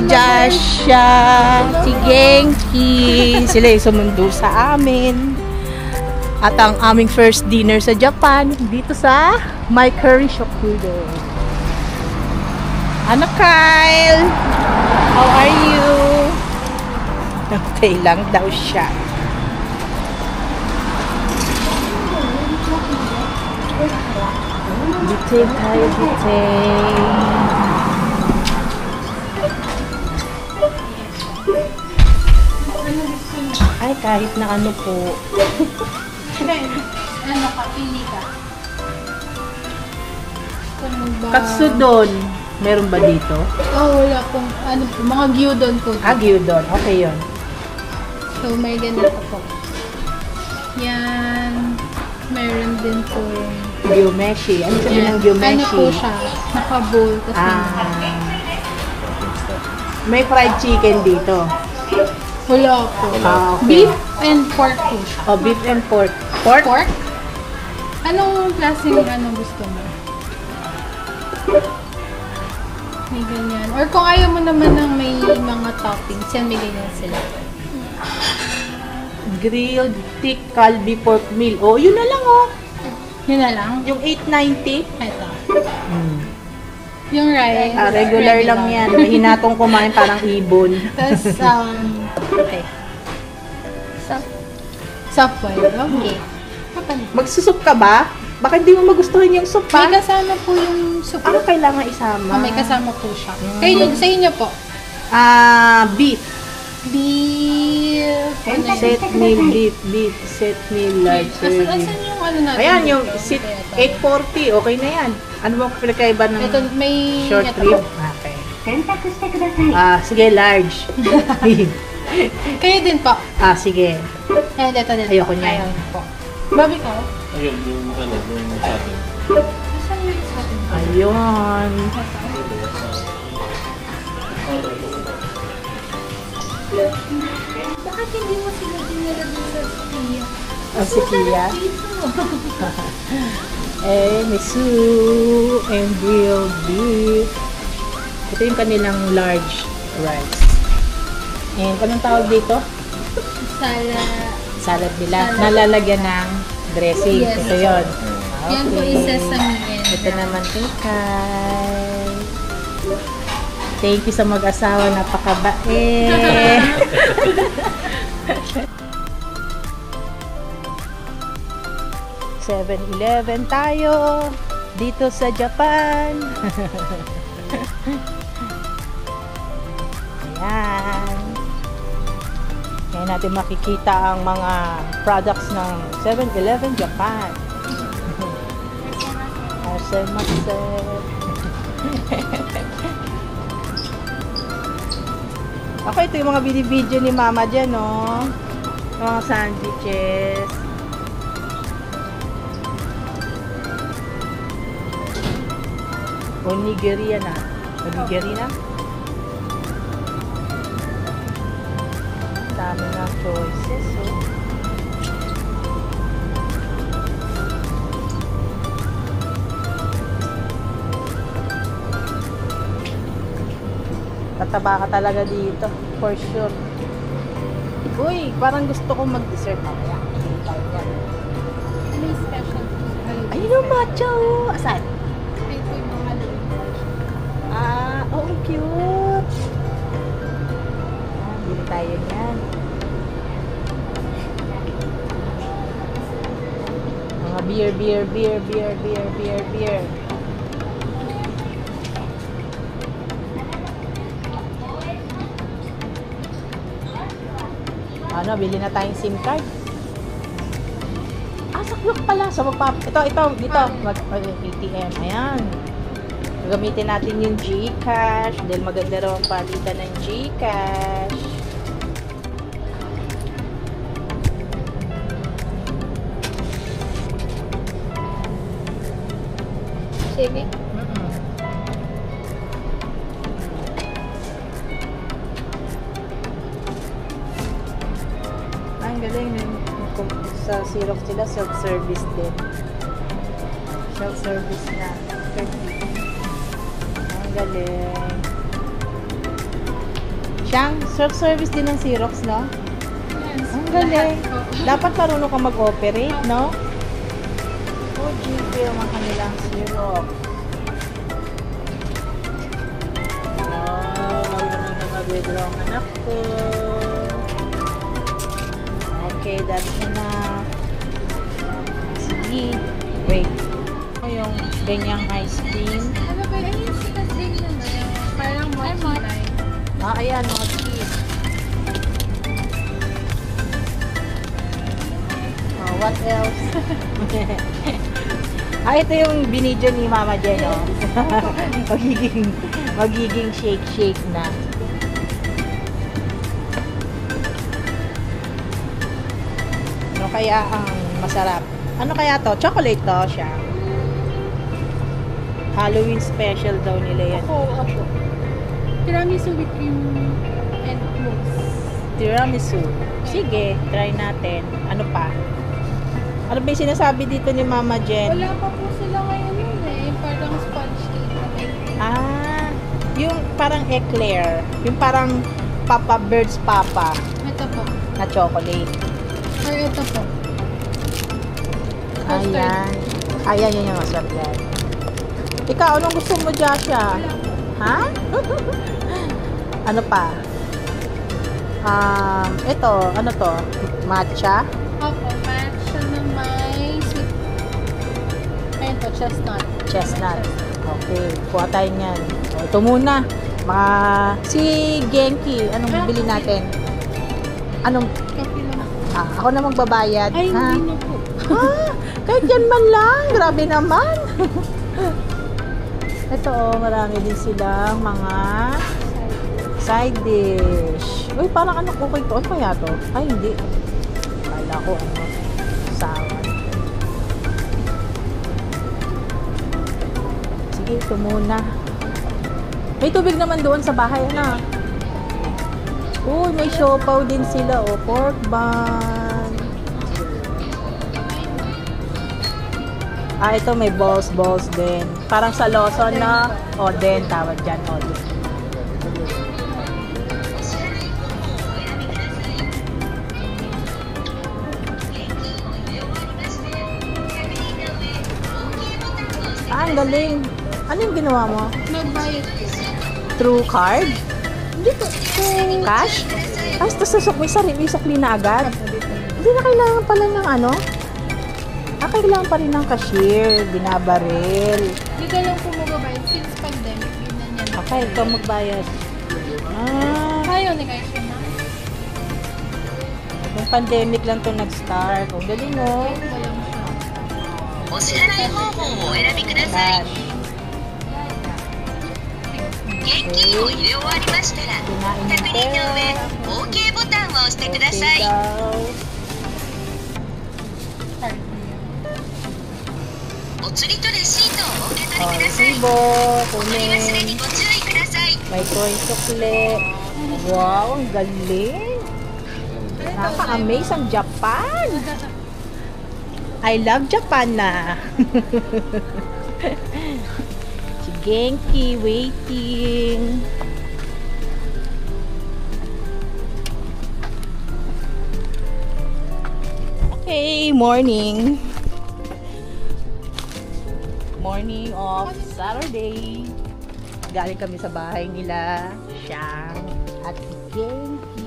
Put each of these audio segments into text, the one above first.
Joshua, si Genki, sila yung sumundo sa amin. At ang aming first dinner sa Japan, dito sa My Curry Shokudo. Ano, Kyle? How are you? Okay lang daw siya. Bitay tayo, bitay. Ay, kahit na ano po. Ano ka, pili ka. Katsudon. Meron ba dito? Oh, wala pong, ano po, mga gyudon po. Gyudon. Okay yun. So, may ganito po. Yan. Meron din po. Gyumeshi. Ano sabi ng gyumeshi? Ano po siya? Naka-bowl. May fried chicken dito. Wala po. Okay. Beef and pork po siya. Oh, beef and pork. Pork? Pork? Anong klaseng gusto mo? May ganyan. Or kung ayaw mo naman ng may mga toppings, yan may ganyan sila. Grilled thick kalbi pork meal. Oh, yun na lang oh. Yun na lang? Yung 890. Ito. Yung rice. Regular lang yan. May hinatong kumain parang ibon. Tapos, okay. Soft boil. Okay. Magsusup ka ba? Baka hindi mo magustuhan yung soup pa? May kasama po yung soup. Kailangan isama. May kasama po siya. Sa inyo po? Beef. Beef. Set meal beef. Beef. Set meal large serving. Asan yung ano natin? Ayan, yung 840. Okay na yan. Ano bang pinagkaiba ng ito, may short rib? Okay. Sige, large. Kayo din po. Sige. Ayan, ito din. Ayoko niya. Ayun po. Babi ko? Ayun, yung sa atin. Asan yung sa atin? Ayun. Bakit hindi mo sila dinala dun sa Kia? Si Kia? May soup and grilled beef. Ito yung kanilang large rice. And anong tawag dito? Salad nila. Nalalagyan ng dressing. Yes. Ito yun. Okay. Yan po yung sesame. Ito naman kay. Thank you sa mag-asawa. Napakabait. 7-Eleven tayo dito sa Japan. Ayan. Ngayon natin makikita ang mga products ng 7-Eleven Japan. Asemase. Ako, ito yung mga video ni Mama dyan, no? Mga sandwiches. Onigiri na. Onigiri na. Dami ng choices, oh. Tataba ka talaga dito, for sure. Uy, parang gusto kong mag-dessert mamaya. Ano yung special? Ayun yung matcha, oh. Asan? Ito yung mga Halloween. Oh, cute. Bili tayo yan. Mga beer. Ano, bili na tayong SIM card. Saklok pala. So, ito, dito. ATM. Ayan. Gagamitin natin yung GCash. Dahil maganda raw ang palitan ng GCash. Sige. Ang galing din. Sa Xerox sila, self-service din. Self-service na. Ang galing. Siyang self-service din ng Xerox, no? Yes. Ang galing. Lahat po. Dapat marunong ka mag-operate, no? OGP ang kanilang Xerox. Wow, marunong na mag-withdraw ang anak ko. Okay, that's enough. Sige. Wait. Yung ganyang ice cream. Ano ba yun? Yung sikat din na na. Parang mochi type. Ayan, mochi. What else? Ito yung binidyo ni Mama Jen, oh. magiging shake na. Ano kaya ang masarap? Ano kaya to? Chocolate to siya. Halloween special daw nila yan. Ako. Tiramisu with cream and mousse. Tiramisu. Sige, try natin. Ano pa? Ano ba yung sinasabi dito ni Mama Jen? Wala pa po sila ngayon yun eh. Parang sponge cake na may cream. Yung parang eclair. Yung parang Papa Bird's Papa Ito po. na chocolate. Or ito po. Ayan. Ayan, yun yung masarap yan. Ikaw, anong gusto mo, Joshua? Ha? Ano pa? Ito, ano to? Matcha? Opo, matcha na may sweet. Ayun po, chestnut. Chestnut. Okay, kuha tayo niyan. O, ito muna. Si Genki, anong bibili natin? Anong, Coffee lang. ako na magbabayad. Ay, ha? hindi na po. Kahit yan man lang. Grabe naman. Ito, marami din silang mga side dish. Uy, parang ano, okay to. Ano kaya to? Ay, hindi. Kala ko, sawan. Sige, ito muna. May tubig naman doon sa bahay, ano? Uy, may siopaw din sila, oh. Pork bun. Ito may balls din. Parang sa Lawson na Oden, tawag dyan, Oden. Ang galing. Ano yung ginawa mo? Nagbayad po. Through card? Hindi po. Cash? Ay, may sukli na agad. Hindi na kailangan pala ng ano? Kailangan pa rin ng cashier, binabaril. Hindi ka lang po magbabayad since pandemic. Ganyan yan. Okay, ito magbayad. Ayaw ni kayo siya na. Yung pandemic lang to nag-start. Ang galing, oh. Walang siya. お支払い方法をお選びください。 Cash. 現金を入れ終わりましたら、確認の上、OK ボタンを押してください。 Card niya. お釣りとレシートをお受け取りください。 Resibo, お取り忘れ kunin. にご注意ください。 May coin sukli. Wow, ang galing. Nakaka-amaze ang Japan. I love Japan na. Si Genki waiting. Okay, morning. Morning of Saturday. Galing kami sa bahay nila, Siyang at si Genki.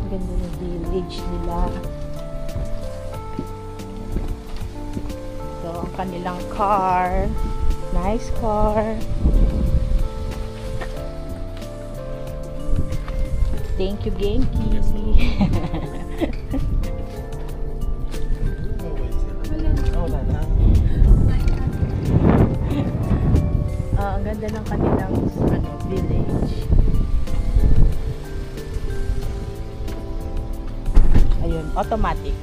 Ang ganda ng village nila. So, ang kanilang car. Nice car. Thank you, Genki. Wala na. Ang ganda ng kanilang village. Ayun, automatic.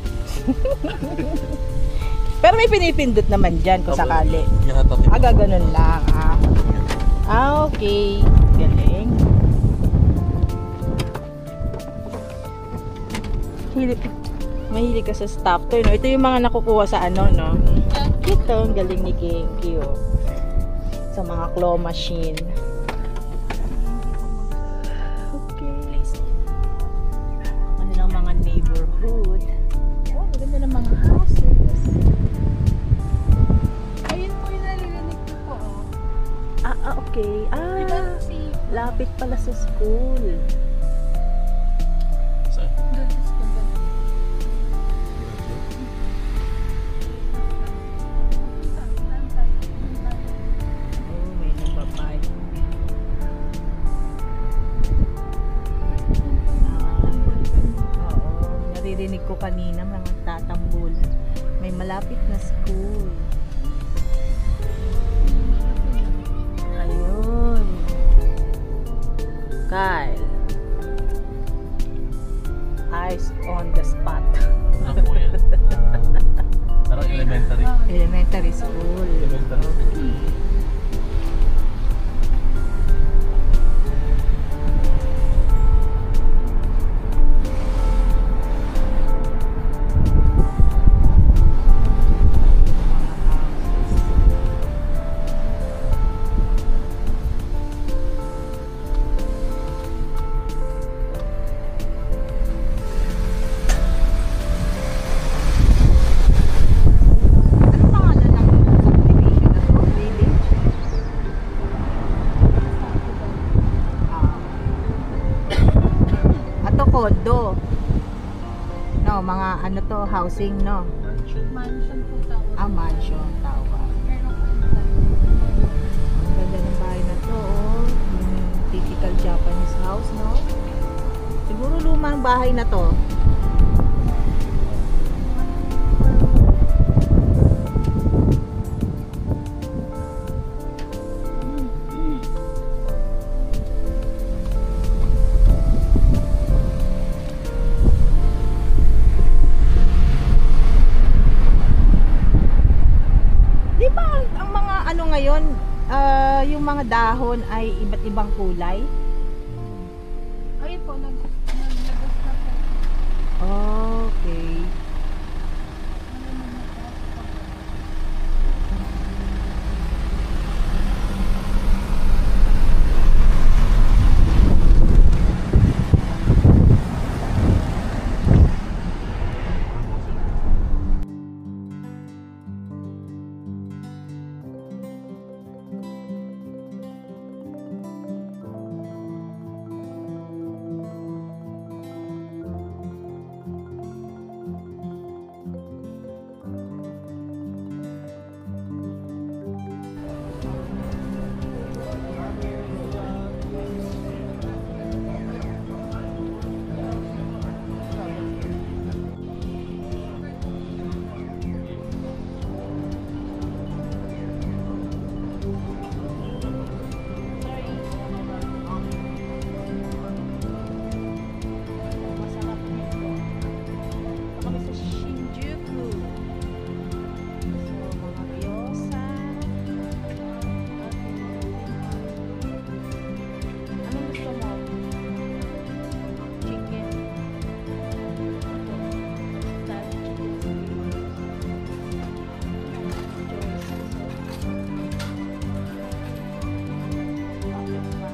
Pero may pinipindot naman dyan kung sakali. Ganun lang. Okay. Galing. Mahilig ka sa stop toy, no? Ito yung mga nakukuha sa ano, no? Cute to. Ang galing ni Kinky, oh. Sa mga claw machine. Okay. Ano lang mga neighborhood. Oh, maganda ng mga houses. Ayun po yung nalilinig ko po. Okay. Diba si Lapit pala sa school. Saan? doon sa school ba? Oh, may nagbabay. Oo, naririnig ko kanina mga tatambulan. May malapit na school. Ayun. Kyle. Eyes on the spot. Ano po yan? Parang elementary. Elementary school. Elementary school. Ano pangalan ng subdivision na to? Village? Ato condo. No, mga ano to, housing, no? Mansion. Mansion po tawag. Mansion, tawag. Pero ano, Ang ganda ng bahay na to, oh. Yung typical Japanese house, no? Siguro lumang bahay na to. Di ba ang mga ano ngayon, yung mga dahon ay iba't ibang kulay? ayun po, naglabas na po. Okay. Masarap nito. Kami sa Shinjuku. So, mga gyoza. Anong gusto mo? Chicken. Ito. Style chicken. Choice. Bakit ba?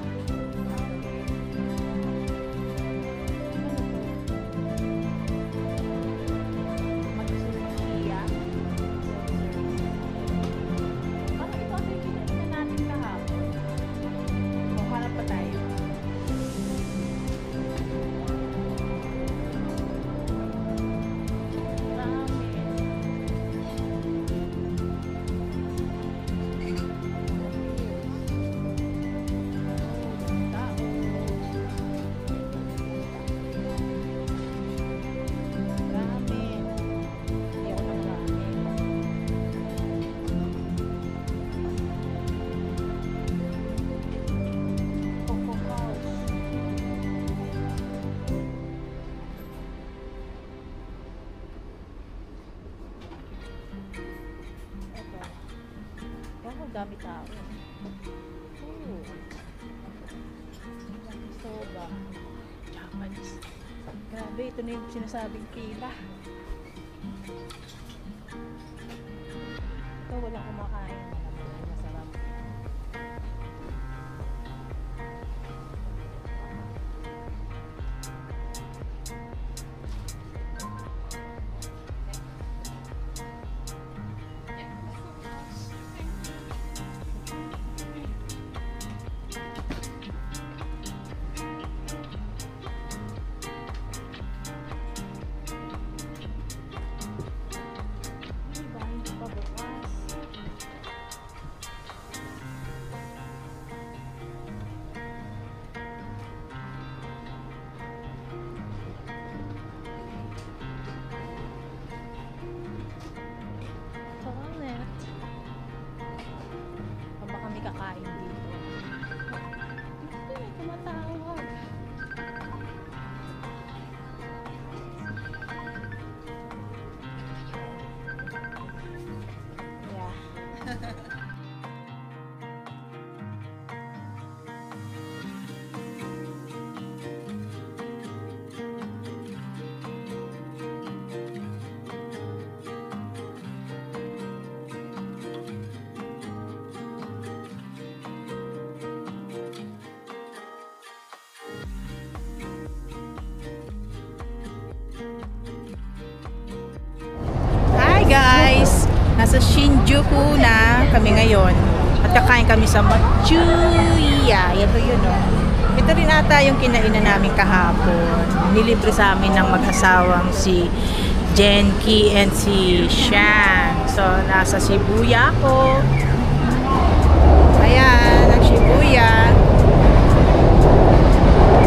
Matsukiya. Parang ito ang kinain na natin kahapon. O, hanap pa tayo. Ramen. Ayoko ng ramen. Coco House. Ito. Ako, dami tao. Oh. Soba. Japanese. Grabe, ito na yung sinasabing pila. dito, walang kumakain. Masarap. Diba, hindi pa bukas. Toilet. Baka kami kakain dito. Ito, may tumatawag. Yeah. Hi guys! Nasa Shinjuku na kami ngayon. At kakain kami sa Machuya. Ito yun o. Ito rin ata yung kinainan namin kahapon. Nilibre sa amin ng mag-asawang si Genki and si Shang. So, nasa Shibuya ako. Ayan, ang Shibuya.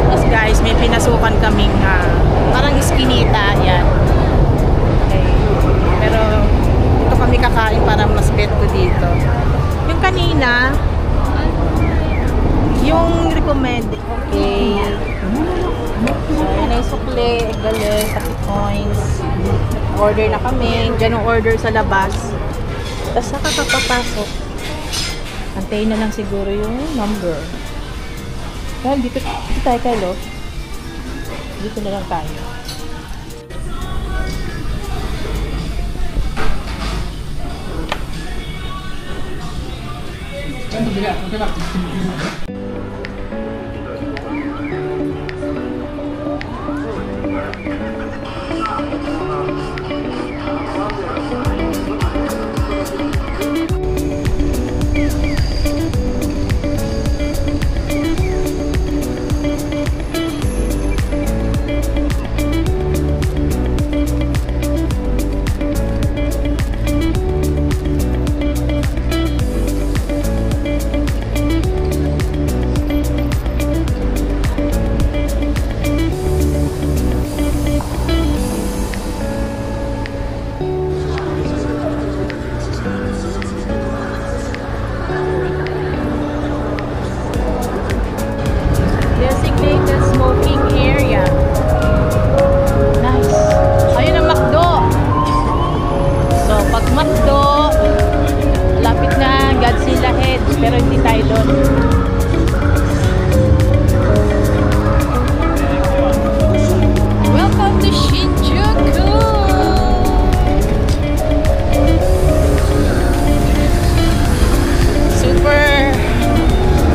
Tapos guys, may pinasukan kaming parang iskinita. Yan. Okay. Pero ito kami kakain para mas bet ko dito. Yung kanina, yung recommended. Okay. So, yun ay sukle, egale, taki coins. Order na kami. Diyan ang order sa labas. Tapos nakakapapasok. Antayin na lang siguro yung number. Well, dito tayo kayo. Dito na lang tayo. Designated smoking area. Nice. Ayun ang McDo. So, pag McDo, lapit na Godzilla Head. Pero hindi tayo doon. Welcome to Shinjuku!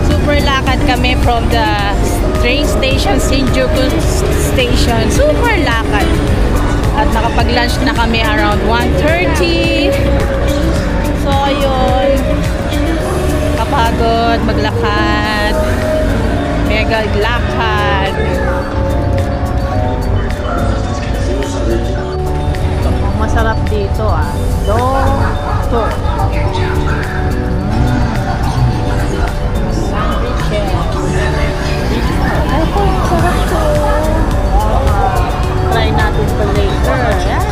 Super lakad kami from the train station, Shinjuku Station. Super lakad. At nakapag-lunch na kami around 1:30. So, ayun. Kapagod, maglakad. Mega lakad. Ang masarap dito Doto. Ay po, sarap to. Try natin pa later. Ayan.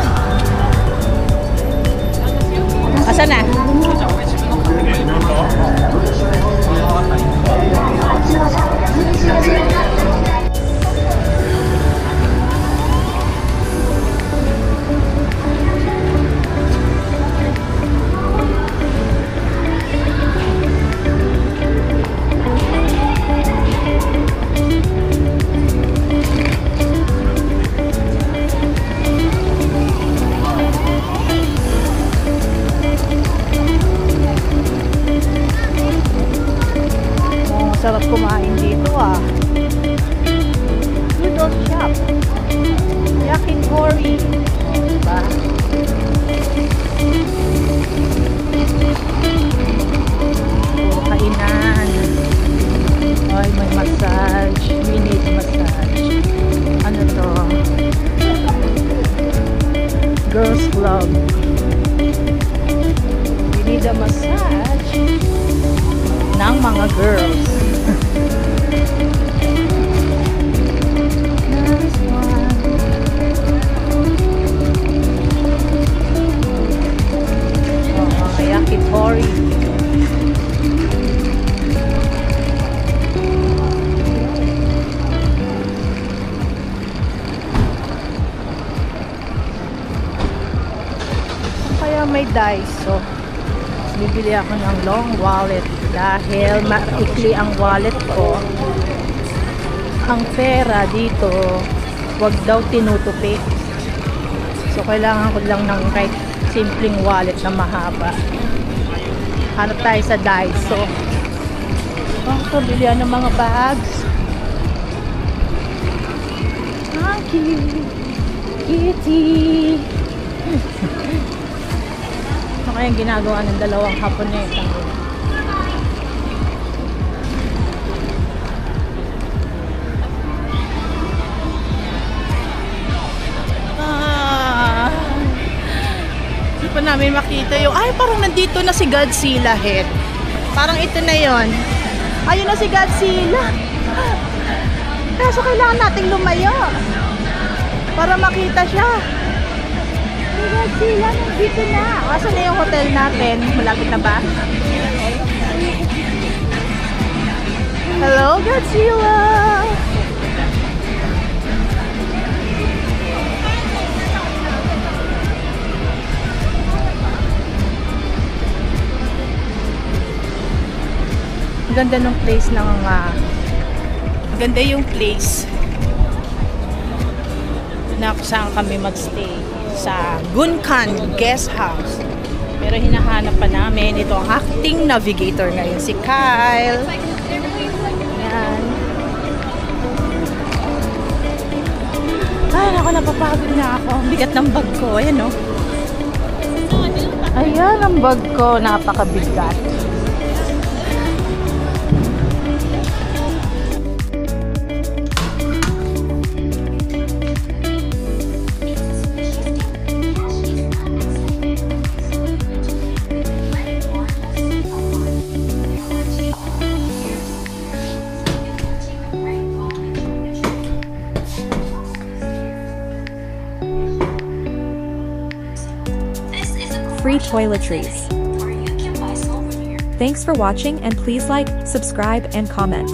Asan na? may Daiso. Bibili ako ng long wallet dahil maikli ang wallet ko. Ang pera dito, wag daw tinutupi. So, kailangan ko lang ng kahit simpleng wallet na mahaba. Hanap tayo sa Daiso. So, bilihan ng mga bags. Kitty! Ano kayang ginagawa ng dalawang Haponesa? Hindi pa namin makita yung... Ay, parang nandito na si Godzilla head. Parang ito na yon. Ayun na si Godzilla. Kaso kailangan nating lumayo para makita siya. Si Godzilla, nandito na. Asan na yung hotel natin? Malapit na ba? Hello, Godzilla! Ganda ng place ng ganda yung place na saan kami magstay sa Gunkan Guest House, pero hinahanap pa namin ito ang acting navigator ngayon, si Kyle. Yan. Ay, ako, napapagod na ako. Bigat ng bag ko. Ayan, no? Ayan ang bag ko, napakabigat. Free toiletries. Thanks for watching and please like, subscribe and comment.